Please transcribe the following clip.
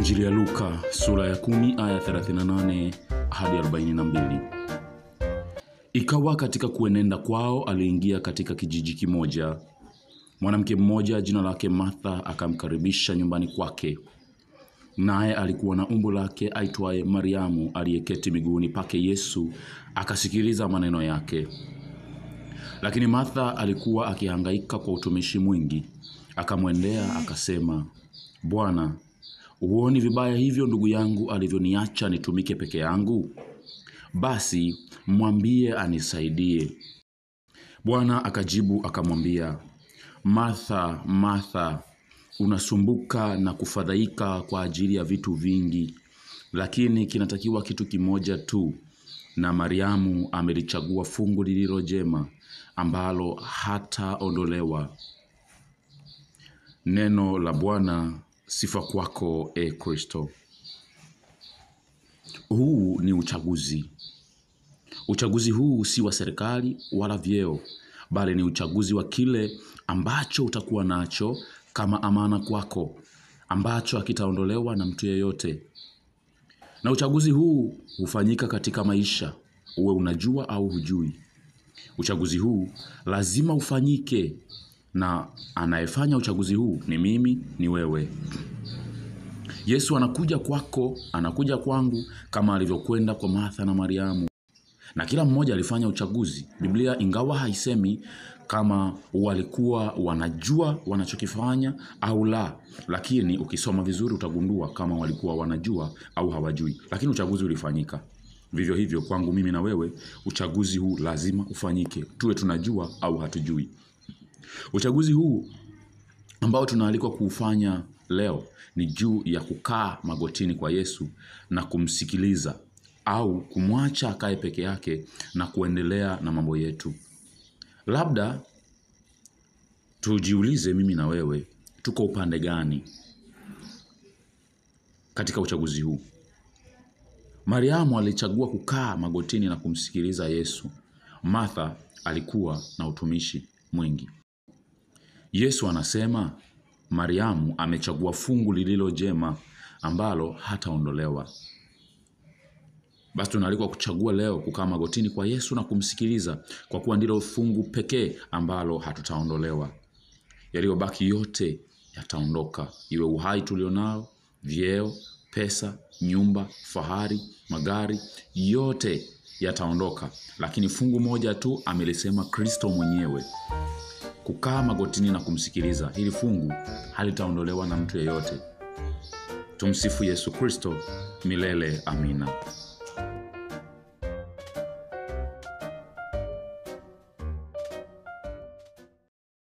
Injili ya Luka sura ya 10 aya 38 hadi 42. Ikawa katika kuenenda kwao aliingia katika kijiji kimoja. Mwanamke mmoja jina lake Martha akamkaribisha nyumbani kwake. Naye alikuwa na umbu lake aitwaye Mariamu aliyeketi miguuni pake Yesu akasikiliza maneno yake. Lakini Martha alikuwa akihangaika kwa utumishi mwingi. Akamwendea akasema, Bwana, huoni vibaya hivyo ndugu yangu alivyoniacha nitumike peke yangu? Basi mwambie anisaidie. Bwana akajibu akamwambia, Martha, Martha, unasumbuka na kufadhaika kwa ajili ya vitu vingi, lakini kinatakiwa kitu kimoja tu, na Mariamu amelichagua fungu lililo jema, ambalo hataondolewa. Neno la Bwana. Sifa kwako, Kristo. Huu ni uchaguzi. Uchaguzi huu si wa serikali wala vyeo, bali ni uchaguzi wa kile ambacho utakuwa nacho kama amana kwako, ambacho hakitaondolewa na mtu yeyote. Na uchaguzi huu hufanyika katika maisha, uwe unajua au hujui. Uchaguzi huu lazima ufanyike, na anayefanya uchaguzi huu ni mimi, ni wewe. Yesu anakuja kwako, anakuja kwangu kama alivyokwenda kwa Martha na Mariamu. Na kila mmoja alifanya uchaguzi. Biblia ingawa haisemi kama walikuwa wanajua wanachokifanya au la, lakini ukisoma vizuri utagundua kama walikuwa wanajua au hawajui. Lakini uchaguzi ulifanyika. Vivyo hivyo kwangu mimi na wewe, uchaguzi huu lazima ufanyike, tuwe tunajua au hatujui. Uchaguzi huu ambao tunaalikwa kuufanya leo ni juu ya kukaa magotini kwa Yesu na kumsikiliza, au kumwacha akae peke yake na kuendelea na mambo yetu. Labda tujiulize mimi na wewe, tuko upande gani katika uchaguzi huu? Mariamu alichagua kukaa magotini na kumsikiliza Yesu. Martha alikuwa na utumishi mwingi. Yesu anasema Mariamu amechagua fungu lililo jema, ambalo hataondolewa. Basi tunaalikwa kuchagua leo kukaa magotini kwa Yesu na kumsikiliza, kwa kuwa ndilo fungu pekee ambalo hatutaondolewa. Yaliyobaki yote yataondoka, iwe uhai tulionao, vyeo, pesa, nyumba, fahari, magari, yote yataondoka. Lakini fungu moja tu amelisema Kristo mwenyewe, kukaa magotini na kumsikiliza. Hili fungu halitaondolewa na mtu yeyote. Tumsifu Yesu Kristo milele. Amina.